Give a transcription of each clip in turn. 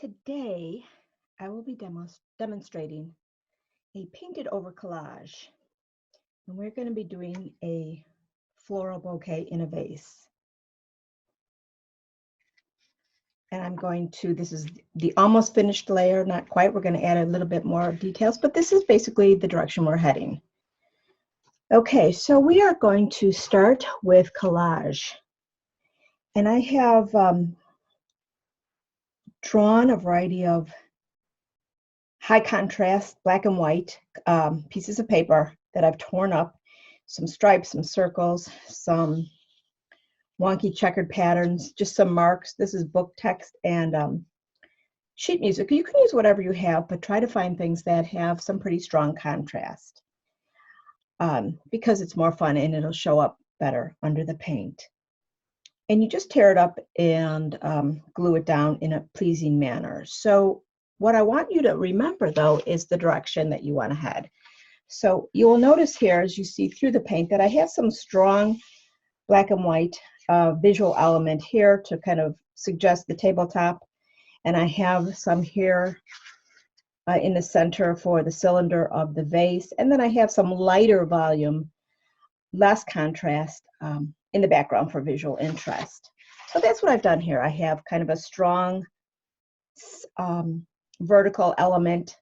Today, I will be demonstrating a painted over collage, and we're going to be doing a floral bouquet in a vase. And I'm going to, this is the almost finished layer, not quite, we're going to add a little bit more details, but this is basically the direction we're heading. Okay, so we are going to start with collage. And I have drawn a variety of high contrast black and white pieces of paper that I've torn up, some stripes, some circles, some wonky checkered patterns, just some marks. This is book text and sheet music. You can use whatever you have, but try to find things that have some pretty strong contrast because it's more fun and it'll show up better under the paint. And you just tear it up and glue it down in a pleasing manner. So what I want you to remember, though, is the direction that you want to head. So you will notice here, as you see through the paint, that I have some strong black and white visual element here to kind of suggest the tabletop. And I have some here in the center for the cylinder of the vase. And then I have some lighter volume, less contrast in the background for visual interest. So that's what I've done here. I have kind of a strong vertical element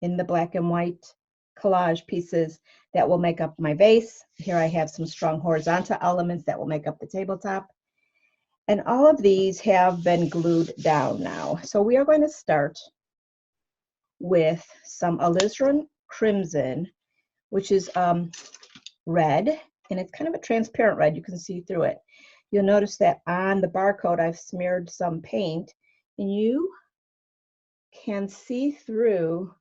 in the black and white collage pieces that will make up my vase. Here I have some strong horizontal elements that will make up the tabletop. And all of these have been glued down now. So we are going to start with some alizarin crimson, which is red, and it's kind of a transparent red. You can see through it. You'll notice that on the barcode I've smeared some paint, and you can see through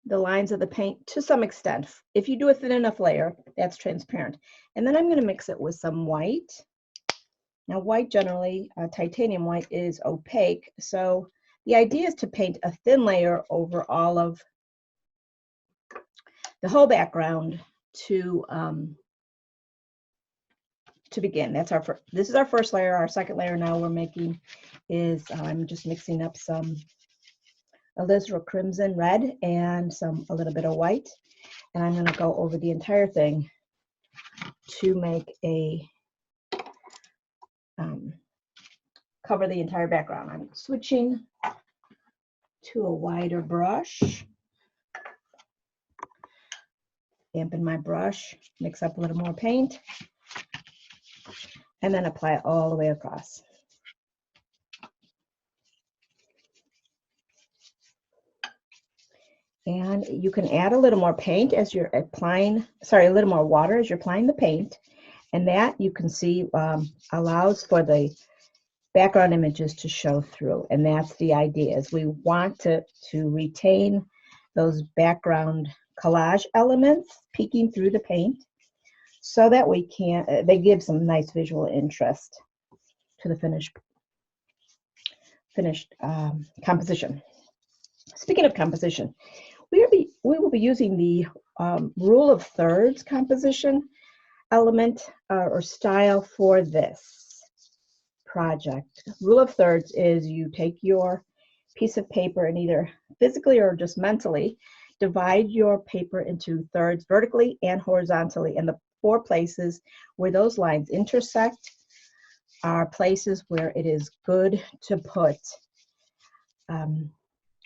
the lines of the paint to some extent. If you do a thin enough layer, that's transparent. And then I'm going to mix it with some white. Now white generally, titanium white, is opaque, so the idea is to paint a thin layer over all of the whole background to begin. That's our this is our first layer. Our second layer now we're making is I'm just mixing up some alizarin crimson red and a little bit of white, and I'm going to go over the entire thing to make a cover the entire background. I'm switching to a wider brush, dampen my brush, mix up a little more paint, and then apply it all the way across. And you can add a little more paint as you're applying, a little more water as you're applying the paint. And that you can see allows for the background images to show through. And that's the idea, is we want to retain those background collage elements peeking through the paint so that we can, they give some nice visual interest to the finished composition. Speaking of composition, we will be using the rule of thirds composition element or style for this project. Rule of thirds is you take your piece of paper and either physically or just mentally divide your paper into thirds vertically and horizontally, and the 4 places where those lines intersect are places where it is good to put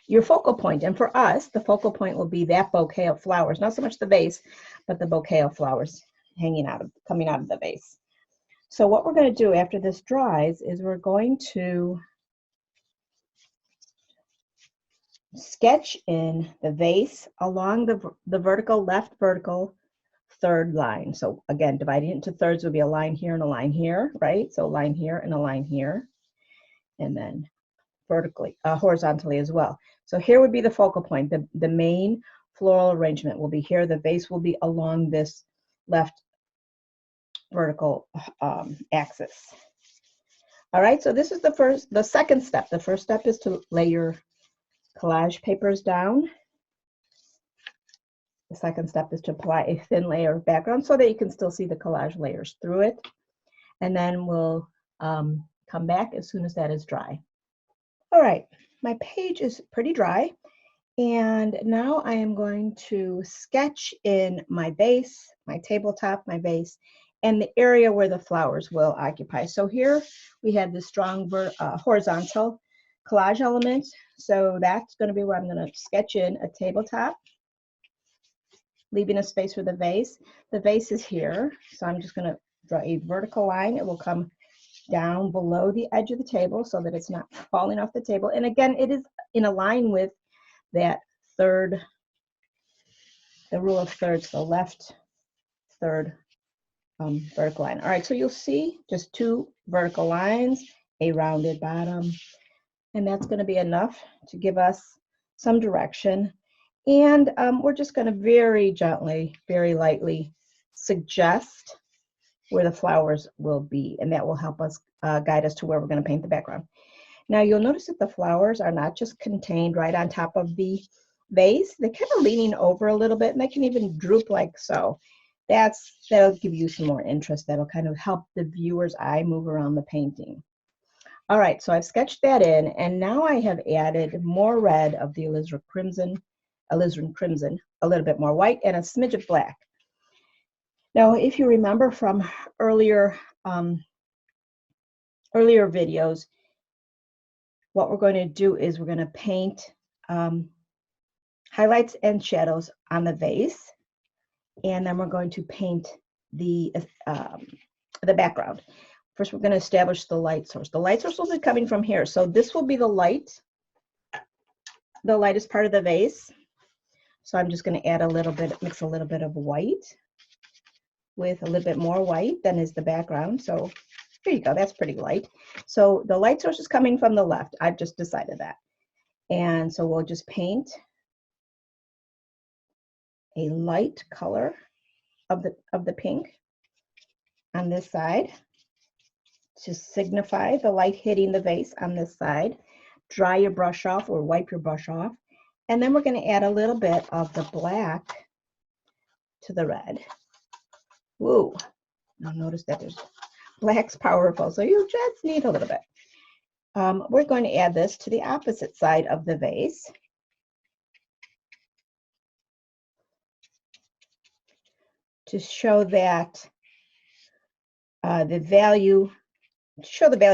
your focal point. And for us, the focal point will be that bouquet of flowers, not so much the vase, but the bouquet of flowers coming out of the vase. So what we're going to do after this dries is we're going to sketch in the vase along the vertical, left vertical third line. So again, dividing it into thirds would be a line here and a line here, right? So a line here and a line here, and then vertically, horizontally as well. So here would be the focal point. The main floral arrangement will be here. The vase will be along this left vertical axis. All right, so this is the second step. The first step is to lay your collage papers down. The second step is to apply a thin layer of background so that you can still see the collage layers through it. And then we'll come back as soon as that is dry. All right, my page is pretty dry. And now I am going to sketch in my vase, my tabletop, my vase, and the area where the flowers will occupy. So here we have this strong horizontal collage element. So that's going to be where I'm going to sketch in a tabletop, leaving a space for the vase. The vase is here, so I'm just going to draw a vertical line. It will come down below the edge of the table so that it's not falling off the table. And again, it is in a line with that the rule of thirds, the left third vertical line. All right, so you'll see just 2 vertical lines, a rounded bottom, and that's going to be enough to give us some direction. And we're just going to very gently, very lightly suggest where the flowers will be, and that will help us guide us to where we're going to paint the background. Now you'll notice that the flowers are not just contained right on top of the vase. They're kind of leaning over a little bit, and they can even droop like so. That'll give you some more interest. That'll kind of help the viewer's eye move around the painting. All right, so I've sketched that in, and now I have added more red of the alizarin crimson, a little bit more white, and a smidge of black. Now, if you remember from earlier videos, what we're going to do is we're going to paint highlights and shadows on the vase, and then we're going to paint the background. First, we're going to establish the light source. The light source will be coming from here, so this will be the light. The lightest part of the vase. So I'm just going to add mix a little bit of white with a little bit more white than is the background. So there you go, that's pretty light. So the light source is coming from the left. I've just decided that. And so we'll just paint a light color of the pink on this side to signify the light hitting the vase on this side. Dry your brush off or wipe your brush off. And then we're going to add a little bit of the black to the red. Woo! Now notice that black's powerful, so you just need a little bit. We're going to add this to the opposite side of the vase. To show that the value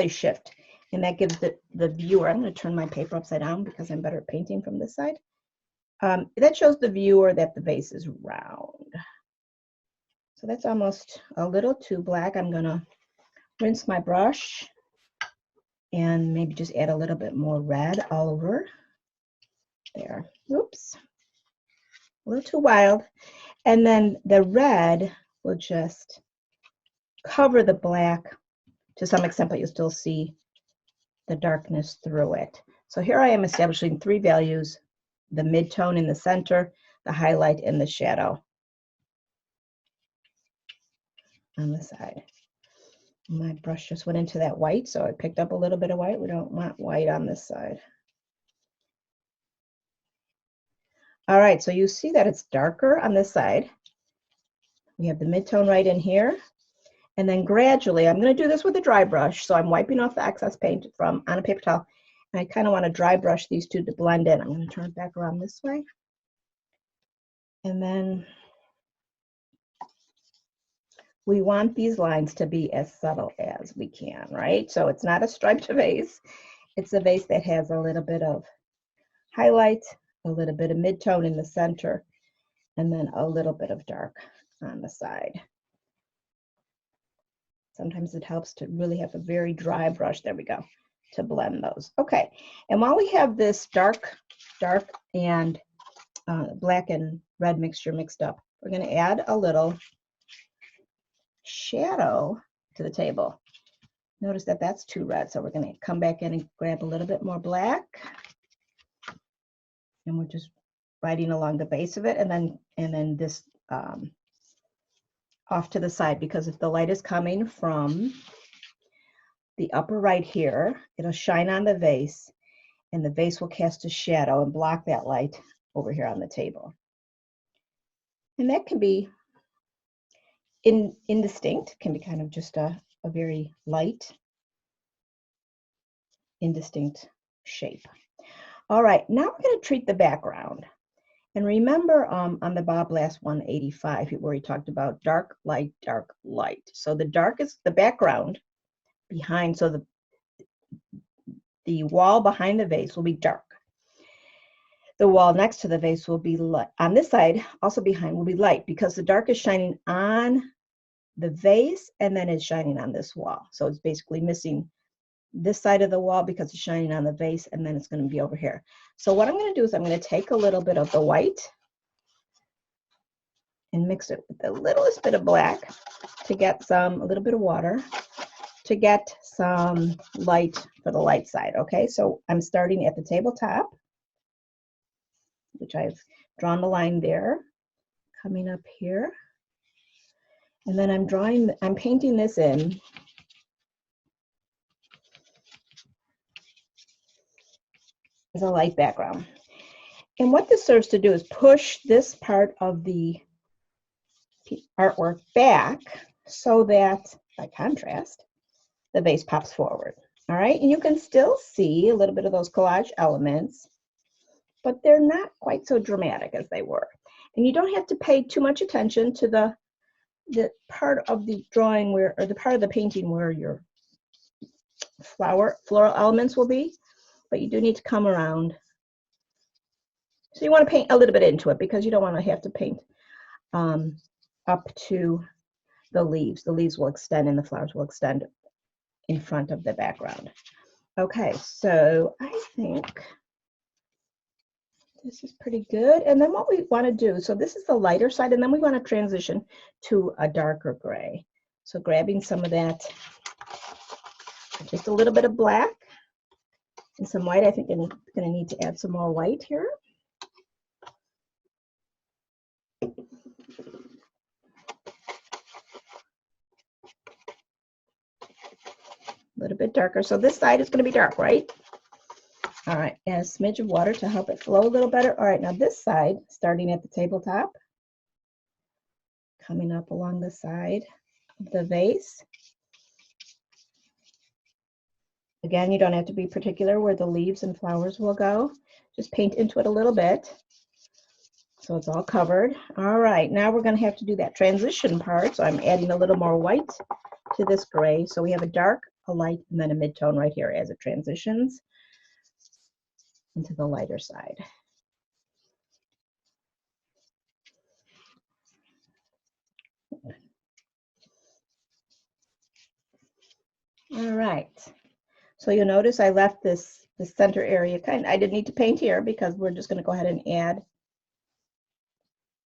shift. And that gives the viewer, I'm going to turn my paper upside down because I'm better at painting from this side. That shows the viewer that the vase is round. So that's almost a little too black. I'm going to rinse my brush and maybe just add a little bit more red all over. There. Oops. A little too wild. And then the red will just cover the black to some extent, but you'll still see the darkness through it. So here I am establishing 3 values: the mid-tone in the center, the highlight, and the shadow on the side. My brush just went into that white, so I picked up a little bit of white. We don't want white on this side. All right, so you see that it's darker on this side. We have the mid-tone right in here. And then gradually, I'm going to do this with a dry brush. So I'm wiping off the excess paint from on a paper towel. And I kind of want to dry brush these two to blend in. I'm going to turn it back around this way. And then we want these lines to be as subtle as we can, right? So it's not a striped vase. It's a vase that has a little bit of highlight, a little bit of mid-tone in the center, and then a little bit of dark on the side. Sometimes it helps to really have a very dry brush, there we go, to blend those. Okay, and while we have this dark and black and red mixture mixed up, we're going to add a little shadow to the table. Notice that that's too red, so we're going to come back in and grab a little bit more black. And we're just writing along the base of it, and then this off to the side, because if the light is coming from the upper right here, it'll shine on the vase, and the vase will cast a shadow and block that light over here on the table. And that can be indistinct, can be kind of just a very light, indistinct shape. All right, now we're going to treat the background. And remember on the Bob Lass 185 where he talked about dark, light, dark, light. So the dark is the background behind, so the wall behind the vase will be dark. The wall next to the vase will be light. On this side, also behind, will be light because the dark is shining on the vase and then it's shining on this wall. So it's basically missing this side of the wall because it's shining on the vase, and then it's going to be over here. So what I'm going to do is I'm going to take a little bit of the white and mix it with the littlest bit of black to get a little bit of water to get some light for the light side. Okay, so I'm starting at the tabletop, which I've drawn the line there, coming up here, and then I'm painting this in as a light background. And what this serves to do is push this part of the artwork back so that, by contrast, the vase pops forward. All right, and you can still see a little bit of those collage elements, but they're not quite so dramatic as they were. And you don't have to pay too much attention to the part of the drawing where, or the part of the painting where your floral elements will be, but you do need to come around. So you want to paint a little bit into it because you don't want to have to paint up to the leaves. The leaves will extend and the flowers will extend in front of the background. Okay, so I think this is pretty good. And then what we want to do, so this is the lighter side, and then we want to transition to a darker gray. So grabbing some of that, just a little bit of black and some white. I think I'm going to need to add some more white here. A little bit darker. So this side is going to be dark, right? All right, add a smidge of water to help it flow a little better. All right, now this side, starting at the tabletop, coming up along the side of the vase. Again, you don't have to be particular where the leaves and flowers will go. Just paint into it a little bit so it's all covered. All right, now we're going to have to do that transition part. So I'm adding a little more white to this gray. So we have a dark, a light, and then a mid-tone right here as it transitions into the lighter side. All right, so you'll notice I left the center area I didn't need to paint here because we're just going to go ahead and add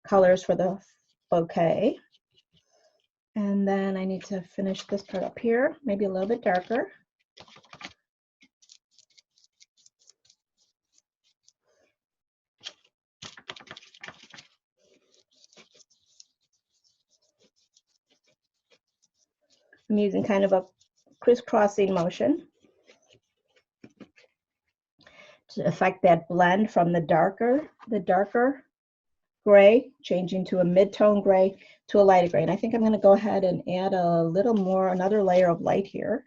colors for the bouquet. And then I need to finish this part up here, maybe a little bit darker. I'm using kind of a crisscrossing motion to affect that blend from the darker gray, changing to a mid-tone gray to a lighter gray. And I think I'm going to go ahead and add a little more, another layer of light here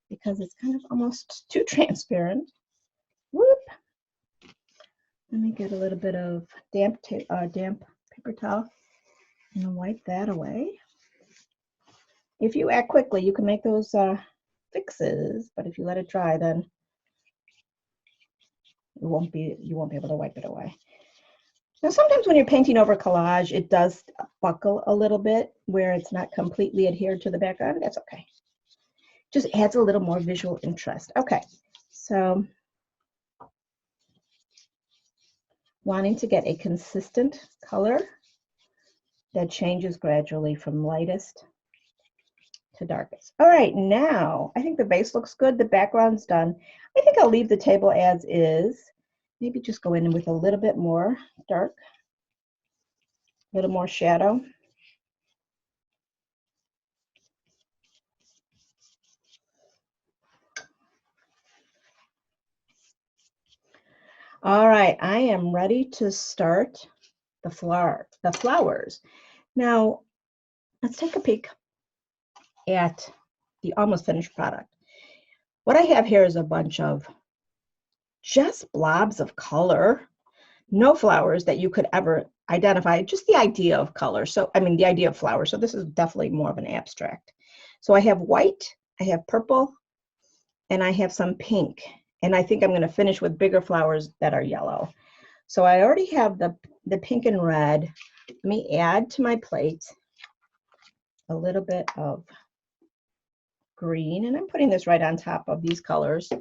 because it's kind of almost too transparent. Whoop! Let me get a little bit of damp paper towel and wipe that away. If you act quickly, you can make those fixes, but if you let it dry, then you won't be able to wipe it away. Now, sometimes when you're painting over collage, it does buckle a little bit where it's not completely adhered to the background. That's okay. Just adds a little more visual interest. Okay, so wanting to get a consistent color that changes gradually from lightest to darkest. All right, now I think the base looks good. The background's done. I think I'll leave the table as is. Maybe just go in with a little bit more dark, a little more shadow. All right, I am ready to start the flowers. Now, let's take a peek at the almost finished product. What I have here is a bunch of just blobs of color, no flowers that you could ever identify, just the idea of color. So, I mean, the idea of flowers. So this is definitely more of an abstract. So I have white, I have purple, and I have some pink. And I think I'm going to finish with bigger flowers that are yellow. So I already have the pink and red. Let me add to my plate a little bit of green, and I'm putting this right on top of these colors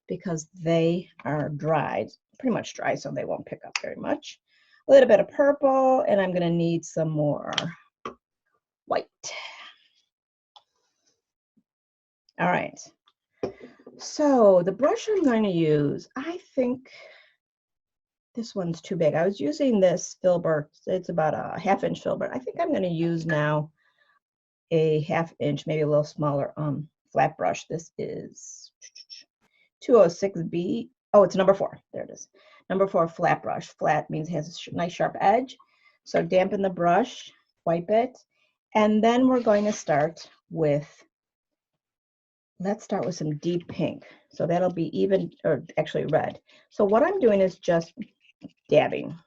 because they are dried, pretty much dry, so they won't pick up very much. A little bit of purple, and I'm going to need some more white. All right, so the brush I'm going to use, I think this one's too big. I was using this filbert, it's about a 1/2 inch filbert. I think I'm going to use now a 1/2 inch, maybe a little smaller flat brush. This is 206B. Oh, it's number 4. There it is. Number 4 flat brush. Flat means it has a nice sharp edge. So dampen the brush, wipe it, and then we're going to start with, let's start with some deep pink. So that'll be even, or actually red. So what I'm doing is just dabbing.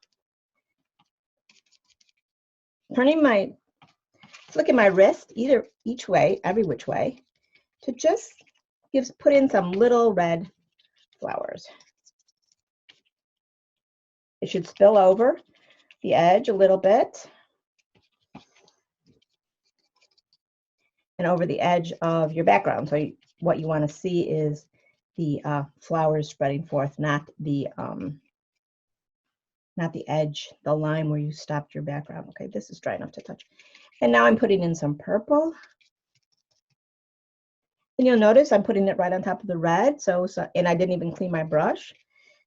Turning my, flicking my wrist each way, every which way, to just put in some little red flowers. It should spill over the edge a little bit and over the edge of your background. So what you want to see is the flowers spreading forth, not the edge, the line where you stopped your background. Okay, this is dry enough to touch. And now I'm putting in some purple. And you'll notice I'm putting it right on top of the red. And I didn't even clean my brush.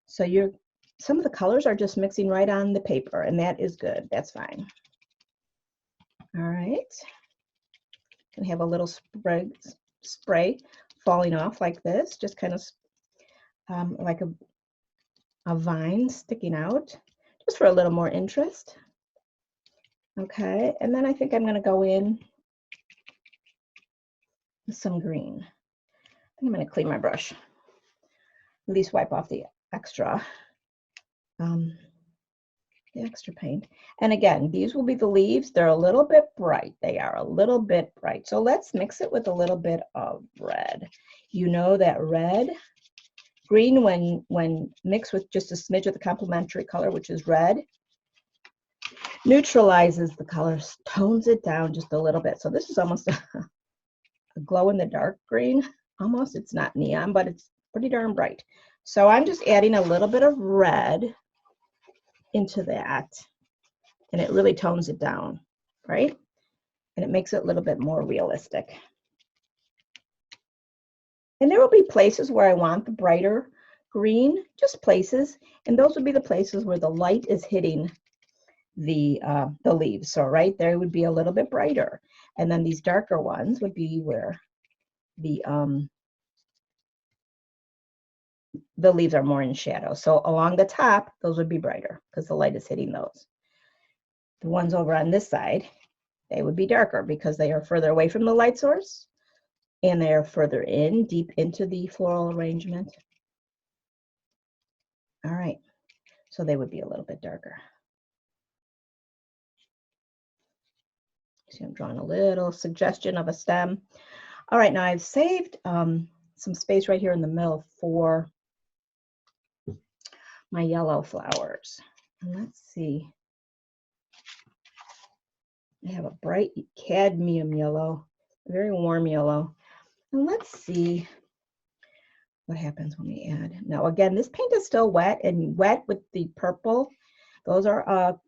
So some of the colors are just mixing right on the paper, and that is good. That's fine. All right. And have a little spray falling off like this, just kind of like a vine sticking out, just for a little more interest. Okay, and then I think I'm going to go in with some green. I'm going to clean my brush, at least wipe off the extra paint. And again, these will be the leaves. They're a little bit bright. They are a little bit bright. So let's mix it with a little bit of red. You know that green, when mixed with just a smidge of the complementary color, which is red, neutralizes the colors, tones it down just a little bit. So this is almost a glow in the dark green. Almost, it's not neon, but it's pretty darn bright. So I'm just adding a little bit of red into that, and it really tones it down, right? And it makes it a little bit more realistic. And there will be places where I want the brighter green, just places, and those would be the places where the light is hitting the leaves. So right there would be a little bit brighter, and then these darker ones would be where the leaves are more in shadow. So along the top, those would be brighter because the light is hitting those. The ones over on this side, they would be darker because they are further away from the light source and they are further in, deep into the floral arrangement. All right, so they would be a little bit darker. See, I'm drawing a little suggestion of a stem. All right, now I've saved some space right here in the middle for my yellow flowers. And let's see. I have a bright cadmium yellow, a very warm yellow. And let's see what happens when we add. Now again, this paint is still wet, and wet with the purple. Those are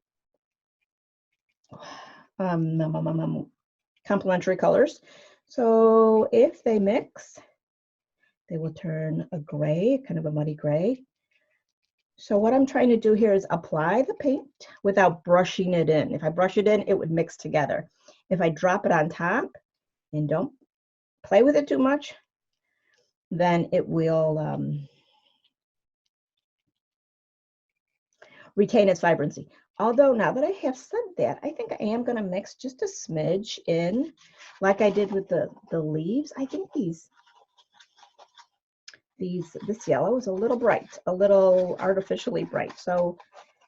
complementary colors. So if they mix, they will turn a gray, kind of a muddy gray. So what I'm trying to do here is apply the paint without brushing it in. If I brush it in, it would mix together. If I drop it on top and don't play with it too much, then it will retain its vibrancy. Although now that I have said that, I think I am going to mix just a smidge in, like I did with the leaves. I think this yellow is a little bright, a little artificially bright. So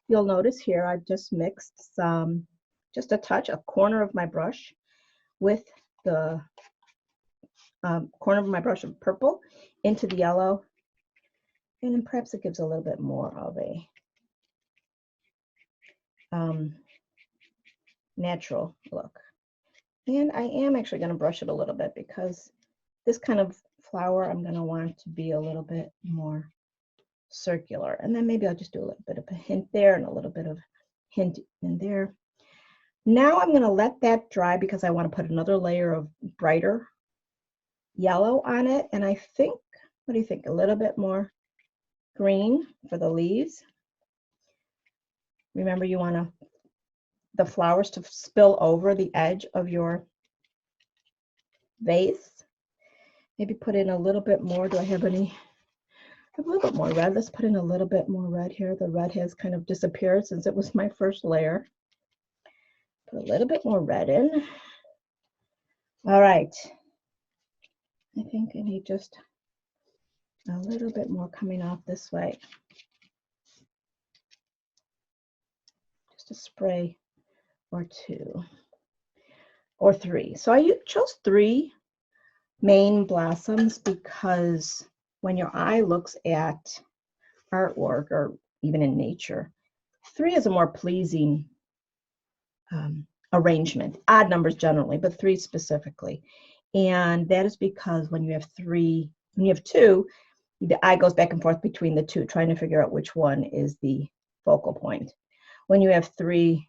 you'll notice here I've just mixed some, just a touch, a corner of my brush with the corner of my brush of purple into the yellow. And then perhaps it gives a little bit more of a natural look. And I am actually going to brush it a little bit because this kind of flower I'm going to want to be a little bit more circular. And then maybe I'll just do a little bit of a hint there and a little bit of hint in there. Now I'm going to let that dry because I want to put another layer of brighter yellow on it. And I think, what do you think? A little bit more green for the leaves. Remember, you want the flowers to spill over the edge of your vase. Maybe put in a little bit more. Do I have any? I have a little bit more red. Let's put in a little bit more red here. The red has kind of disappeared since it was my first layer. Put a little bit more red in. All right. I think I need just a little bit more coming off this way. Just a spray or two or three. So I chose 3 main blossoms because when your eye looks at artwork or even in nature, 3 is a more pleasing arrangement. Odd numbers generally, but 3 specifically. And that is because when you have 2, the eye goes back and forth between the 2, trying to figure out which one is the focal point. When you have 3,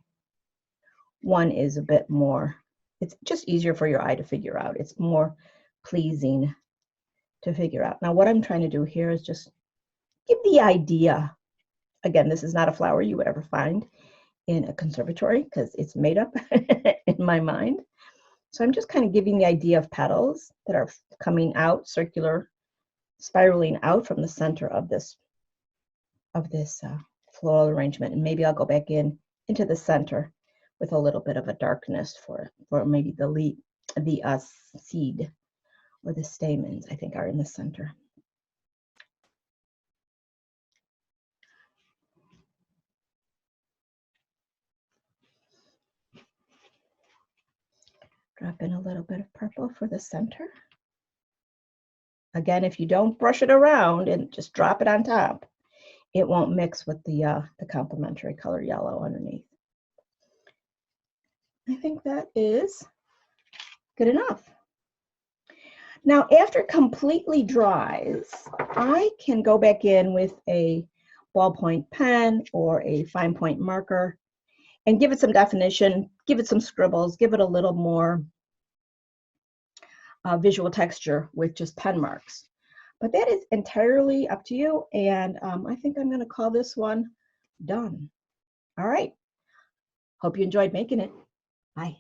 1 is a bit more, it's just easier for your eye to figure out. It's more pleasing to figure out. Now, what I'm trying to do here is just give the idea. Again, this is not a flower you would ever find in a conservatory because it's made up in my mind. So I'm just kind of giving the idea of petals that are coming out, circular, spiraling out from the center of this floral arrangement. And maybe I'll go back into the center with a little bit of a darkness for maybe the seed or the stamens, I think, are in the center. Drop in a little bit of purple for the center. Again, if you don't brush it around and just drop it on top, it won't mix with the complementary color yellow underneath. I think that is good enough. Now, after it completely dries, I can go back in with a ballpoint pen or a fine point marker and give it some definition, give it some scribbles, give it a little more visual texture with just pen marks. But that is entirely up to you, and I think I'm going to call this one done. All right. Hope you enjoyed making it. Bye.